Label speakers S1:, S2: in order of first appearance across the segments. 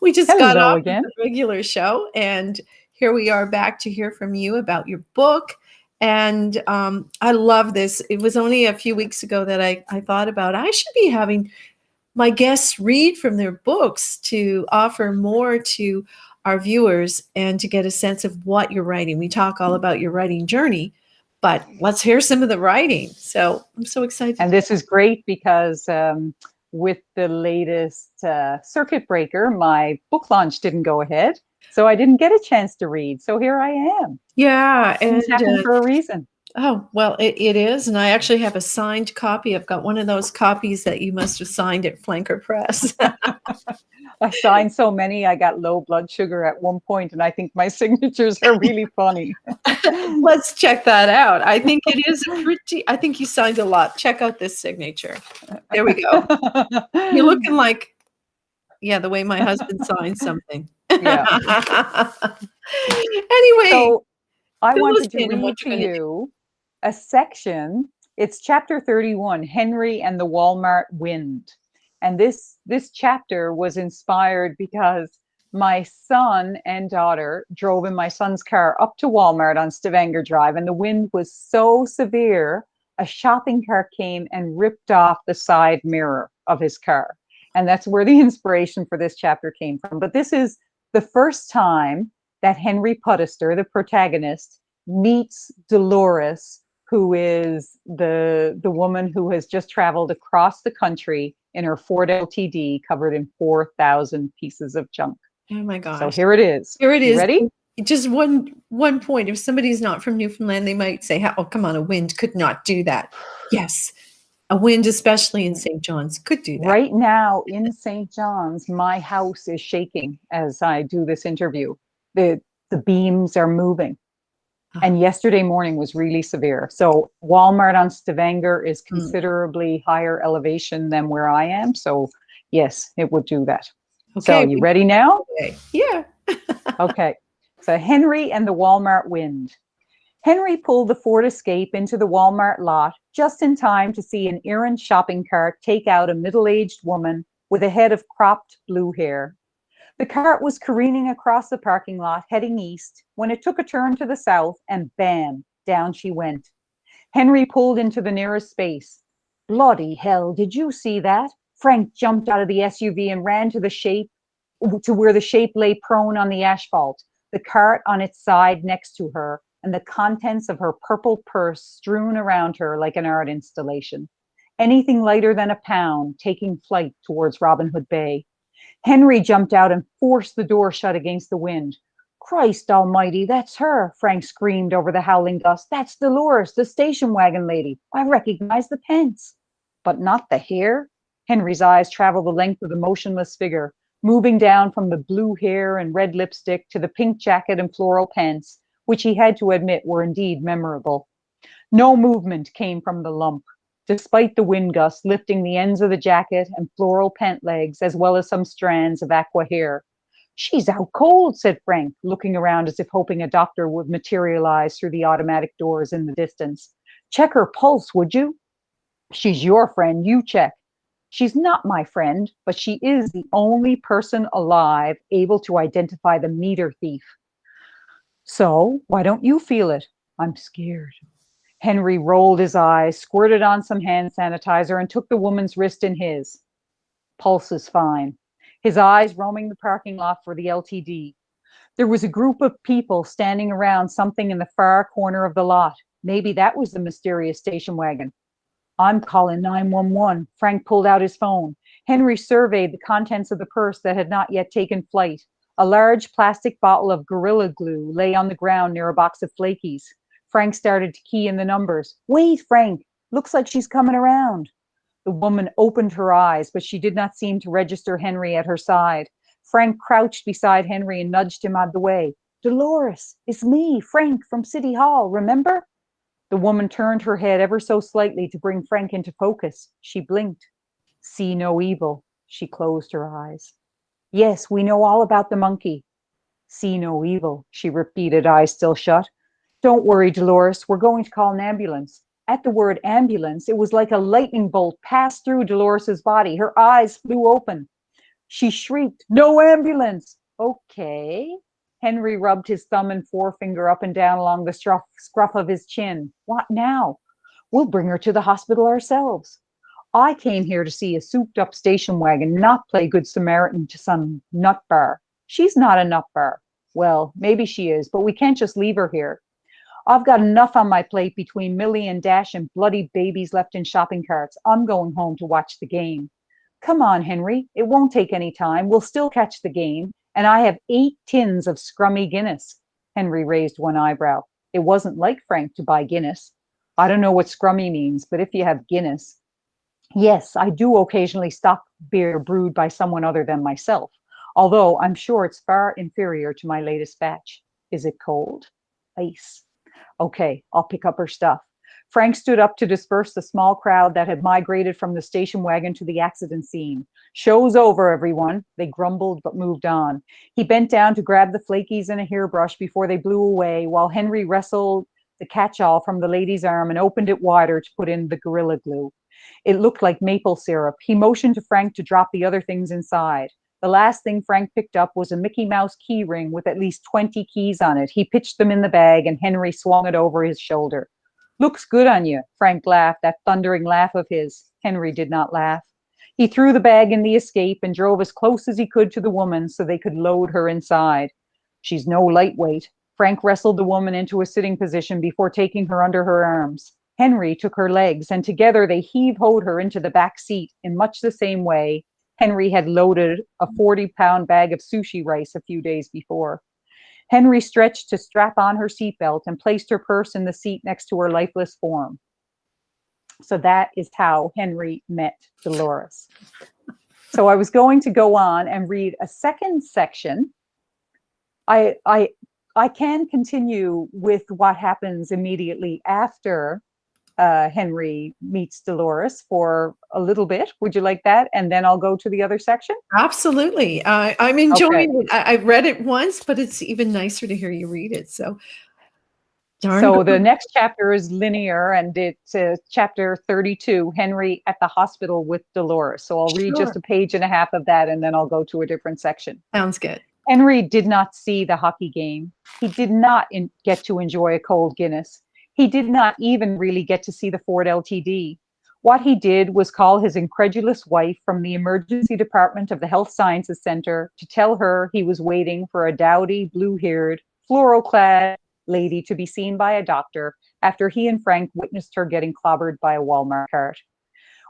S1: We just got
S2: Hello
S1: off of
S2: again.
S1: the regular show, and here we are back to hear from you about your book. And I love this. It was only a few weeks ago that I thought about I should be having my guests read from their books to offer more to our viewers and to get a sense of what you're writing. We talk all about your writing journey, but let's hear some of the writing. So I'm so excited.
S2: And this is great because with the latest circuit breaker, my book launch didn't go ahead. So I didn't get a chance to read. So here I am.
S1: Yeah, and
S2: Things happen for a reason.
S1: oh, well, it is. And I actually have a signed copy. I've got one of those copies that you must have signed at Flanker Press.
S2: I signed so many, I got low blood sugar at one point, and I think my signatures are really funny.
S1: Let's check that out. I think it is a pretty, I think you signed a lot. Check out this signature. There we go. You're looking like, yeah, the way my husband signs something.
S2: Yeah.
S1: Anyway,
S2: So I
S1: fill us
S2: wanted to
S1: in on what
S2: read to
S1: you're going to do.
S2: you a section. It's chapter 31, Henry and the Walmart Wind. And this chapter was inspired because my son and daughter drove in my son's car up to Walmart on Stavanger Drive, and the wind was so severe, a shopping cart came and ripped off the side mirror of his car. And that's where the inspiration for this chapter came from. But this is the first time that Henry Puddester, the protagonist, meets Dolores, who is the woman who has just traveled across the country in her Ford LTD covered in 4,000 pieces of junk.
S1: Oh my
S2: So
S1: gosh.
S2: here it is.
S1: Here it
S2: You
S1: is.
S2: ready?
S1: Just one point. If somebody's not from Newfoundland, they might say, "Oh, come on, a wind could not do that." Yes, a wind, especially in St. John's, could do that.
S2: Right now in St. John's, my house is shaking as I do this interview. The beams are moving.
S1: Ah,
S2: And yesterday morning was really severe. So Walmart on Stavanger is
S1: mm.
S2: considerably higher elevation than where I am. So yes, it would do that. So
S1: Okay.
S2: you ready now?
S1: Okay. Yeah.
S2: Okay. So Henry and the Walmart Wind. Henry pulled the Ford Escape into the Walmart lot just in time to see an errant shopping cart take out a middle-aged woman with a head of cropped blue hair. The cart was careening across the parking lot, heading east, when it took a turn to the south, and bam, down she went. Henry pulled into the nearest space. Bloody hell, did you see that? Frank jumped out of the SUV and ran to where the shape lay prone on the asphalt, the cart on its side next to her, and the contents of her purple purse strewn around her like an art installation. Anything lighter than a pound, taking flight towards Robin Hood Bay. Henry jumped out and forced the door shut against the wind. Christ almighty, that's her, Frank screamed over the howling gust. That's Dolores, the station wagon lady. I recognize the pence. But not the hair? Henry's eyes traveled the length of the motionless figure, moving down from the blue hair and red lipstick to the pink jacket and floral pants, which he had to admit were indeed memorable. No movement came from the lump, despite the wind gusts lifting the ends of the jacket and floral pant legs, as well as some strands of aqua hair. She's out cold, said Frank, looking around as if hoping a doctor would materialize through the automatic doors in the distance. Check her pulse, would you? She's your friend, you check. She's not my friend, but she is the only person alive able to identify the meter thief. So why don't you feel it? I'm scared. Henry rolled his eyes, squirted on some hand sanitizer, and took the woman's wrist in his. Pulse is fine. His eyes roaming the parking lot for the LTD. There was a group of people standing around something in the far corner of the lot. Maybe that was the mysterious station wagon. I'm calling 911. Frank pulled out his phone. Henry surveyed the contents of the purse that had not yet taken flight. A large plastic bottle of Gorilla Glue lay on the ground near a box of flakies. Frank started to key in the numbers. Wait, Frank. Looks like she's coming around. The woman opened her eyes, but she did not seem to register Henry at her side. Frank crouched beside Henry and nudged him out of the way. Dolores, it's me, Frank, from City Hall, remember? The woman turned her head ever so slightly to bring Frank into focus. She blinked. See no evil. She closed her eyes. Yes, we know all about the monkey. See no evil, she repeated, eyes still shut. Don't worry, Dolores. We're going to call an ambulance. At the word ambulance, it was like a lightning bolt passed through Dolores's body. Her eyes flew open. She shrieked, "No ambulance!" Okay. Henry rubbed his thumb and forefinger up and down along the scruff of his chin. What now? We'll bring her to the hospital ourselves. I came here to see a souped up station wagon, not play good Samaritan to some nut bar. She's not a nut bar. Well, maybe she is, but we can't just leave her here. I've got enough on my plate between Millie and Dash and bloody babies left in shopping carts. I'm going home to watch the game. Come on, Henry. It won't take any time. We'll still catch the game. And I have 8 tins of scrummy Guinness. Henry raised one eyebrow. It wasn't like Frank to buy Guinness. I don't know what scrummy means, but if you have Guinness. Yes, I do occasionally stock beer brewed by someone other than myself, although I'm sure it's far inferior to my latest batch. Is it cold? Ice. Okay, I'll pick up her stuff. Frank stood up to disperse the small crowd that had migrated from the station wagon to the accident scene. Show's over, everyone. They grumbled but moved on. He bent down to grab the flakies and a hairbrush before they blew away, while Henry wrestled the catch-all from the lady's arm and opened it wider to put in the Gorilla Glue. It looked like maple syrup. He motioned to Frank to drop the other things inside. The last thing Frank picked up was a Mickey Mouse key ring with at least 20 keys on it. He pitched them in the bag and Henry swung it over his shoulder. Looks good on you, Frank laughed, that thundering laugh of his. Henry did not laugh. He threw the bag in the escape and drove as close as he could to the woman so they could load her inside. She's no lightweight. Frank wrestled the woman into a sitting position before taking her under her arms. Henry took her legs, and together they heave-hoed her into the back seat in much the same way Henry had loaded a 40-pound bag of sushi rice a few days before. Henry stretched to strap on her seatbelt and placed her purse in the seat next to her lifeless form. So that is how Henry met Dolores. So I was going to go on and read a second section. I can continue with what happens immediately after Henry meets Dolores for a little bit. Would you like that? And then I'll go to the other section.
S1: Absolutely. I'm enjoying it. I've read it once, but it's even nicer to hear you read it. So darn
S2: So
S1: good.
S2: the next chapter is linear, and it's chapter 32, Henry at the hospital with Dolores. So I'll read just a page and a half of that, and then I'll go to a different section.
S1: Sounds good.
S2: Henry did not see the hockey game. He did not get to enjoy a cold Guinness. He did not even really get to see the Ford LTD. What he did was call his incredulous wife from the emergency department of the Health Sciences Center to tell her he was waiting for a dowdy, blue-haired, floral-clad lady to be seen by a doctor after he and Frank witnessed her getting clobbered by a Walmart cart.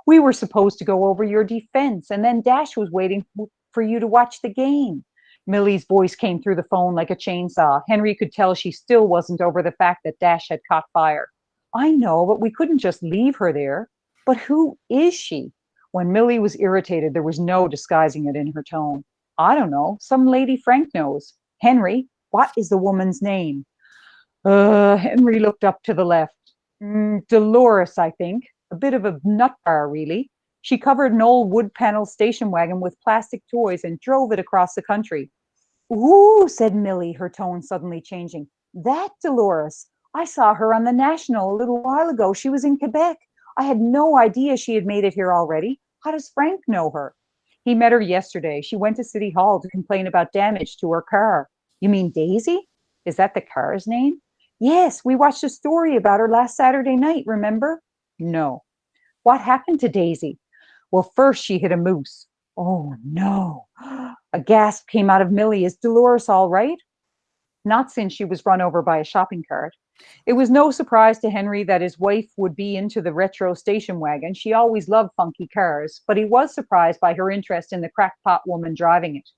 S2: We were supposed to go over your defense, and then Dash was waiting for you to watch the game. Millie's voice came through the phone like a chainsaw. Henry could tell she still wasn't over the fact that Dash had caught fire. I know, but we couldn't just leave her there. But who is she? When Millie was irritated, there was no disguising it in her tone. I don't know. Some lady Frank knows. Henry, what is the woman's name? Henry looked up to the left. Dolores, I think. A bit of a nut bar, really. She covered an old wood panel station wagon with plastic toys and drove it across the country. Ooh, said Millie, her tone suddenly changing. That Dolores. I saw her on the National a little while ago. She was in Quebec. I had no idea she had made it here already. How does Frank know her? He met her yesterday. She went to City Hall to complain about damage to her car. You mean Daisy? Is that the car's name? Yes, we watched a story about her last Saturday night, remember? No. What happened to Daisy? Well, first she hit a moose. Oh, no. A gasp came out of Millie. Is Dolores all right? Not since she was run over by a shopping cart. It was no surprise to Henry that his wife would be into the retro station wagon. She always loved funky cars, but he was surprised by her interest in the crackpot woman driving it.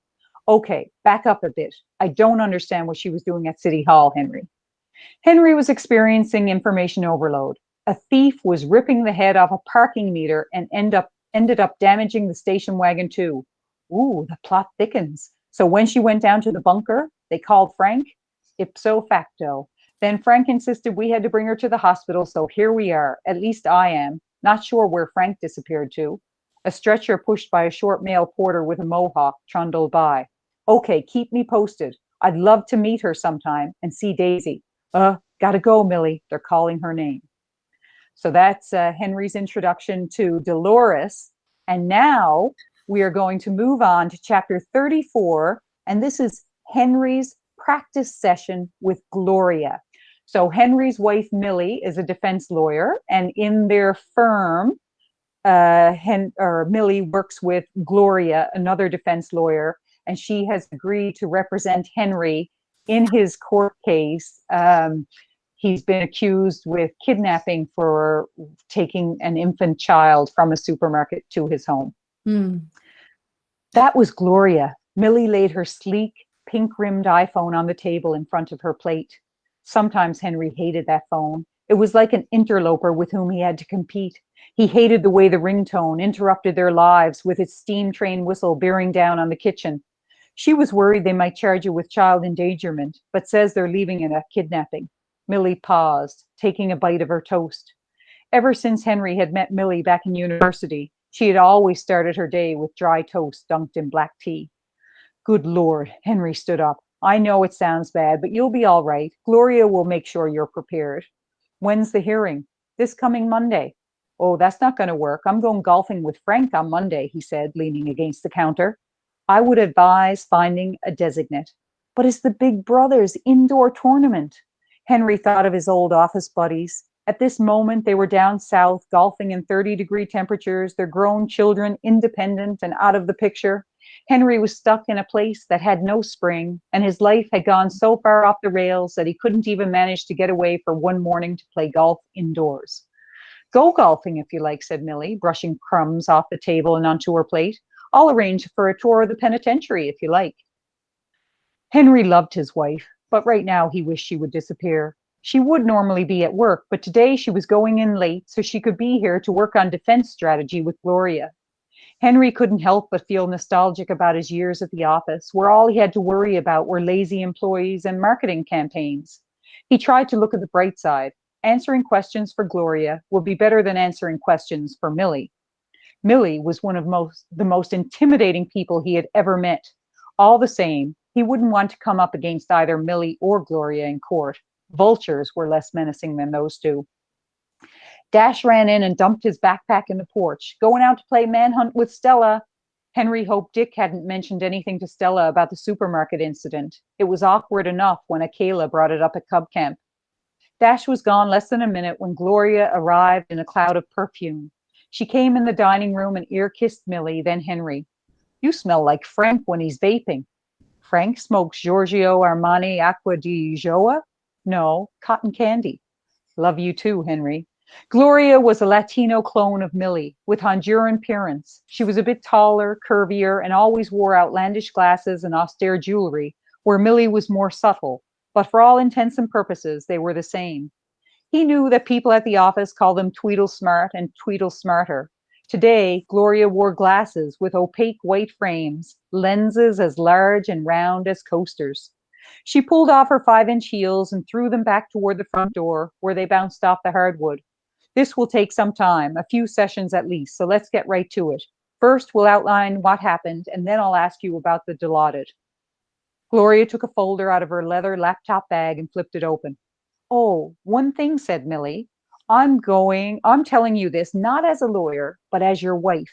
S2: Okay, back up a bit. I don't understand what she was doing at City Hall, Henry. Henry was experiencing information overload. A thief was ripping the head off a parking meter and ended up damaging the station wagon too. Ooh, the plot thickens. So when she went down to the bunker, they called Frank, ipso facto. Then Frank insisted we had to bring her to the hospital, so here we are. At least I am. Not sure where Frank disappeared to. A stretcher pushed by a short male porter with a mohawk trundled by. Okay, keep me posted. I'd love to meet her sometime and see Daisy. Gotta go, Millie. They're calling her name. So that's Henry's introduction to Dolores. And now we are going to move on to chapter 34, and this is Henry's practice session with Gloria. So Henry's wife, Millie, is a defense lawyer, and in their firm, Millie works with Gloria, another defense lawyer, and she has agreed to represent Henry in his court case. He's been accused with kidnapping for taking an infant child from a supermarket to his home.
S1: Hmm.
S2: That was Gloria. Millie laid her sleek, pink-rimmed iPhone on the table in front of her plate. Sometimes Henry hated that phone. It was like an interloper with whom he had to compete. He hated the way the ringtone interrupted their lives with its steam train whistle bearing down on the kitchen. She was worried they might charge you with child endangerment, but says they're leaving it at kidnapping. Millie paused, taking a bite of her toast. Ever since Henry had met Millie back in university, she had always started her day with dry toast dunked in black tea. Good Lord, Henry stood up. I know it sounds bad, but you'll be all right. Gloria will make sure you're prepared. When's the hearing? This coming Monday. Oh, that's not going to work. I'm going golfing with Frank on Monday, he said, leaning against the counter. I would advise finding a designate. But it's the Big Brother's indoor tournament. Henry thought of his old office buddies. At this moment, they were down south, golfing in 30-degree temperatures, their grown children independent and out of the picture. Henry was stuck in a place that had no spring, and his life had gone so far off the rails that he couldn't even manage to get away for one morning to play golf indoors. Go golfing if you like, said Millie, brushing crumbs off the table and onto her plate. I'll arrange for a tour of the penitentiary if you like. Henry loved his wife, but right now he wished she would disappear. She would normally be at work, but today she was going in late so she could be here to work on defense strategy with Gloria. Henry couldn't help but feel nostalgic about his years at the office, where all he had to worry about were lazy employees and marketing campaigns. He tried to look at the bright side. Answering questions for Gloria would be better than answering questions for Millie. Millie was one of the most intimidating people he had ever met. All the same, he wouldn't want to come up against either Millie or Gloria in court. Vultures were less menacing than those two. Dash ran in and dumped his backpack in the porch. Going out to play manhunt with Stella. Henry hoped Dick hadn't mentioned anything to Stella about the supermarket incident. It was awkward enough when Akela brought it up at Cub Camp. Dash was gone less than a minute when Gloria arrived in a cloud of perfume. She came in the dining room and ear-kissed Millie, then Henry. You smell like Frank when he's vaping. Frank smokes Giorgio Armani Acqua di Gioia? No, cotton candy. Love you too, Henry. Gloria was a Latino clone of Millie, with Honduran parents. She was a bit taller, curvier, and always wore outlandish glasses and austere jewelry, where Millie was more subtle. But for all intents and purposes, they were the same. He knew that people at the office called them Tweedle Smart and Tweedle Smarter. Today, Gloria wore glasses with opaque white frames, lenses as large and round as coasters. She pulled off her 5-inch heels and threw them back toward the front door, where they bounced off the hardwood. This will take some time, a few sessions at least, so let's get right to it. First, we'll outline what happened, and then I'll ask you about the Dilaudid. Gloria took a folder out of her leather laptop bag and flipped it open. Oh, one thing, said Millie. I'm telling you this not as a lawyer, but as your wife.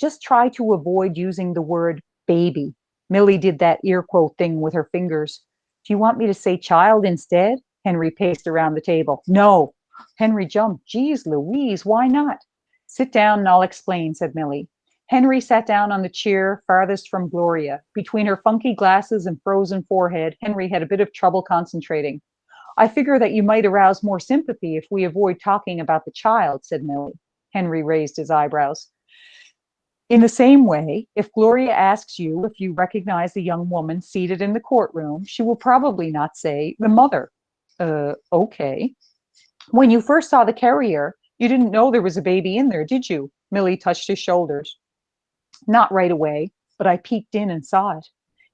S2: Just try to avoid using the word baby. Millie did that ear quote thing with her fingers. Do you want me to say child instead? Henry paced around the table. No. Henry jumped. Geez, Louise, why not? Sit down and I'll explain, said Millie. Henry sat down on the chair farthest from Gloria. Between her funky glasses and frozen forehead, Henry had a bit of trouble concentrating. I figure that you might arouse more sympathy if we avoid talking about the child, said Millie. Henry raised his eyebrows. In the same way, if Gloria asks you if you recognize the young woman seated in the courtroom, she will probably not say the mother. Okay. When you first saw the carrier, you didn't know there was a baby in there, did you? Millie touched his shoulders. Not right away, but I peeked in and saw it.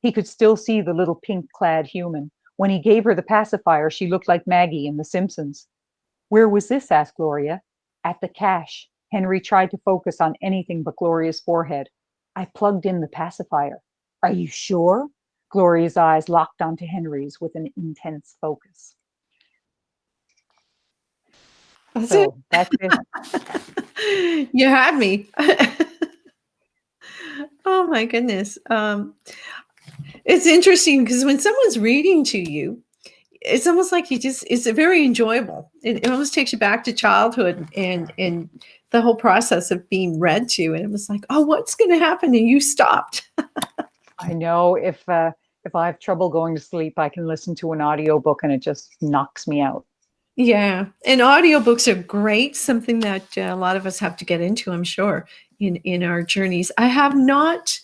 S2: He could still see the little pink-clad human. When he gave her the pacifier, she looked like Maggie in The Simpsons. Where was this? Asked Gloria. At the cache. Henry tried to focus on anything but Gloria's forehead. I plugged in the pacifier. Are you sure? Gloria's eyes locked onto Henry's with an intense focus.
S1: That's it.
S2: So that's it.
S1: You had me. Oh my goodness. It's interesting because when someone's reading to you, it's almost like it's very enjoyable. It almost takes you back to childhood and the whole process of being read to. And it was like, oh, what's going to happen? And you stopped.
S2: I know if I have trouble going to sleep, I can listen to an audiobook and it just knocks me out.
S1: Yeah, and audiobooks are great, something that a lot of us have to get into, I'm sure, in our journeys. I have not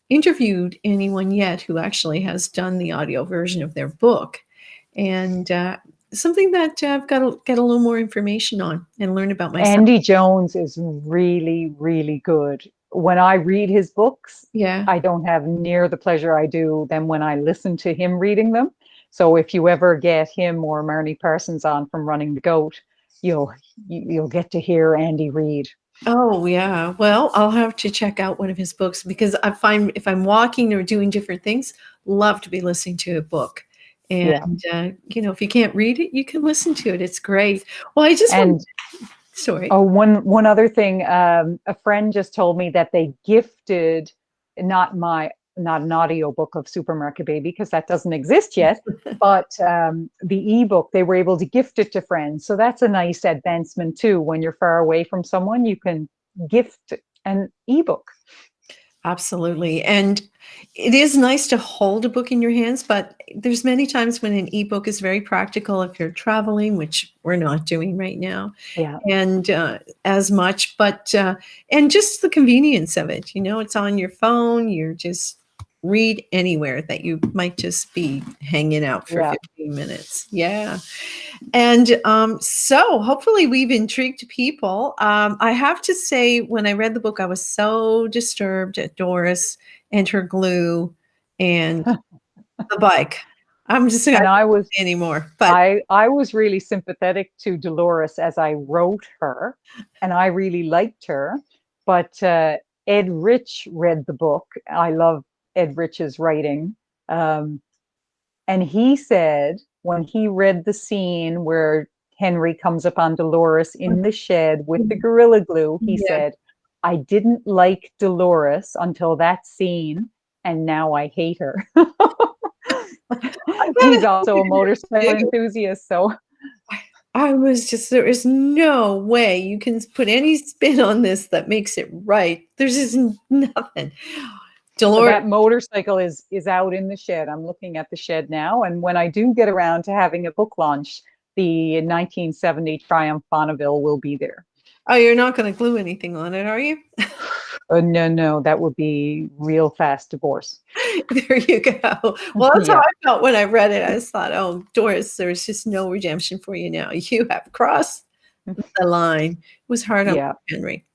S1: interviewed anyone yet who actually has done the audio version of their book, and something that I've got to get a little more information on and learn about myself.
S2: Andy Jones is really, really good. When I read his books,
S1: Yeah.
S2: I don't have near the pleasure I do than when I listen to him reading them. So if you ever get him or Marnie Parsons on from Running the Goat, you'll you'll get to hear Andy read.
S1: Oh, yeah. Well, I'll have to check out one of his books because I find if I'm walking or doing different things, love to be listening to a book. And,
S2: Yeah.
S1: if you can't read it, you can listen to it. It's great. Well, I just want,
S2: And
S1: sorry.
S2: oh, one other thing, a friend just told me that they gifted not my not an audio book of Supermarket Baby because that doesn't exist yet, but the ebook they were able to gift it to friends. So that's a nice advancement too. When you're far away from someone, you can gift an ebook.
S1: Absolutely. And it is nice to hold a book in your hands, but there's many times when an ebook is very practical if you're traveling, which we're not doing right now,
S2: Yeah,
S1: and as much, but and just the convenience of it. It's on your phone. You're just read anywhere that you might just be hanging out for
S2: yeah.
S1: 15 minutes. Yeah. And so hopefully we've intrigued people. I have to say, when I read the book, I was so disturbed at Doris and her glue and the bike. I'm just I
S2: And
S1: can't
S2: I was
S1: say anymore. But
S2: I was really sympathetic to Dolores as I wrote her, and I really liked her. But Ed Rich read the book. I love Ed Rich's writing, um, and he said when he read the scene where Henry comes upon Dolores in the shed with the Gorilla Glue, he
S1: yeah,
S2: said, "I didn't like Dolores until that scene, and now I hate her."
S1: I
S2: He's
S1: gotta
S2: also a motorcycle
S1: do.
S2: enthusiast, so
S1: I was just there is no way you can put any spin on this that makes it right. There's just nothing. Dolores,
S2: that motorcycle is out in the shed. I'm looking at the shed now, and when I do get around to having a book launch, the 1970 Triumph Bonneville will be there.
S1: oh, you're not going to glue anything on it, are you?
S2: No, no, that would be real fast divorce.
S1: There you go. Well, that's how
S2: Yeah,
S1: I felt when I read it. I just thought, oh, Doris, there's just no redemption for you now. You have crossed the line. It was hard on
S2: yeah.
S1: Henry.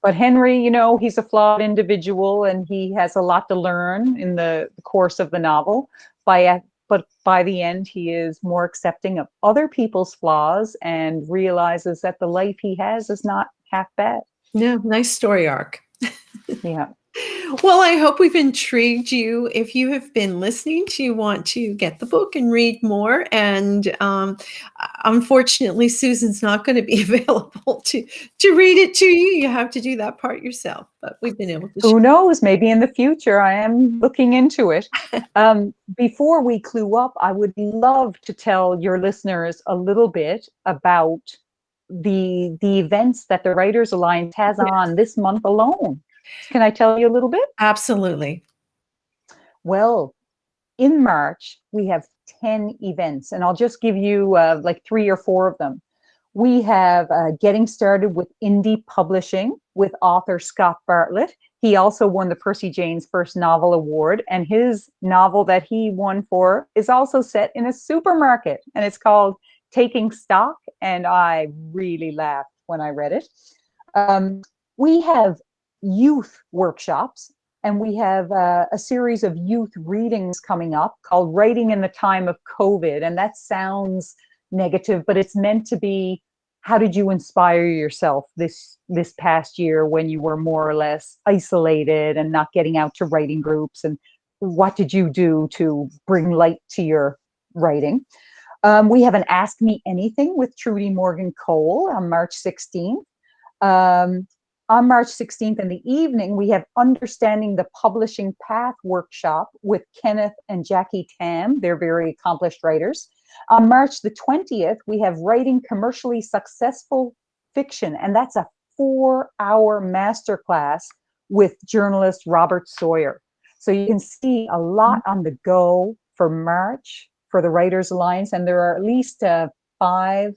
S2: But Henry, he's a flawed individual, and he has a lot to learn in the course of the novel. But by the end, he is more accepting of other people's flaws and realizes that the life he has is not half bad.
S1: No, nice story arc.
S2: Yeah.
S1: Well, I hope we've intrigued you. If you have been listening to want to get the book and read more, and unfortunately, Susan's not going to be available to read it to you. You have to do that part yourself. But we've been able to
S2: Who knows? Maybe in the future, I am looking into it. Before we clue up, I would love to tell your listeners a little bit about the events that the Writers Alliance has
S1: share.
S2: on this month alone. Can I tell you a little bit?
S1: Absolutely.
S2: Well, in March, we have 10 events, and I'll just give you like 3 or 4 of them. We have Getting Started with Indie Publishing with author Scott Bartlett. He also won the Percy Jane's First Novel Award, and his novel that he won for is also set in a supermarket, and it's called Taking Stock, and I really laughed when I read it. Um, we have youth workshops, and we have a series of youth readings coming up called Writing in the Time of COVID. And that sounds negative, but it's meant to be, how did you inspire yourself this past year when you were more or less isolated and not getting out to writing groups? And what did you do to bring light to your writing? We have an Ask Me Anything with Trudy Morgan Cole on March 16th. On March 16th in the evening, we have Understanding the Publishing Path workshop with Kenneth and Jackie Tam. They're very accomplished writers. On March the 20th, we have Writing Commercially Successful Fiction, and that's a 4-hour masterclass with journalist Robert Sawyer. So you can see a lot on the go for March for the Writers Alliance, and there are at least 5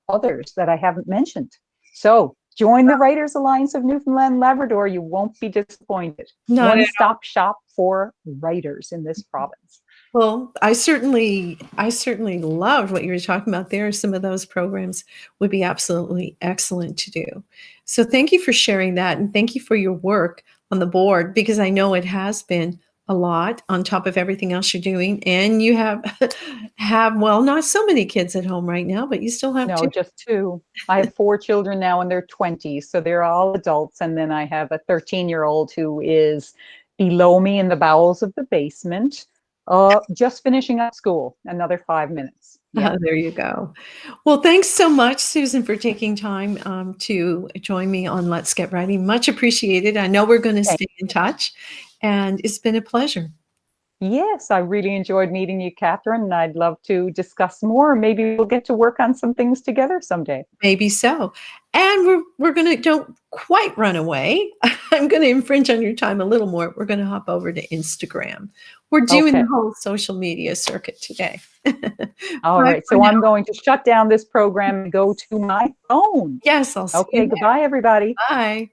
S2: others that I haven't mentioned. So join the Writers Alliance of Newfoundland and Labrador. You won't be disappointed.
S1: Not at
S2: One-stop shop for writers in this province.
S1: Well, I certainly loved what you were talking about there. Some of those programs would be absolutely excellent to do. So thank you for sharing that, and thank you for your work on the board, because I know it has been a lot on top of everything else you're doing, and you have have well, not so many kids at home right now, but you still have
S2: No,
S1: 2.
S2: just 2. I have 4 children now in their 20s, so they're all adults. And then I have a 13-year-old who is below me in the bowels of the basement, just finishing up school, another 5 minutes. Yeah.
S1: There you go. Well, thanks so much, Susan, for taking time to join me on Let's Get Writing. Much appreciated. I know we're going to stay in touch, and it's been a pleasure.
S2: Yes, I really enjoyed meeting you, Catherine, and I'd love to discuss more. Maybe we'll get to work on some things together someday.
S1: Maybe so. And we're going to, don't quite run away. I'm going to infringe on your time a little more. We're going to hop over to Instagram. We're doing
S2: Okay.
S1: the whole social media circuit today.
S2: All
S1: Bye
S2: right.
S1: for
S2: So I'm
S1: now.
S2: going to shut down this program and go to my phone.
S1: Yes, I'll see you
S2: Okay.
S1: there.
S2: Goodbye, everybody.
S1: Bye.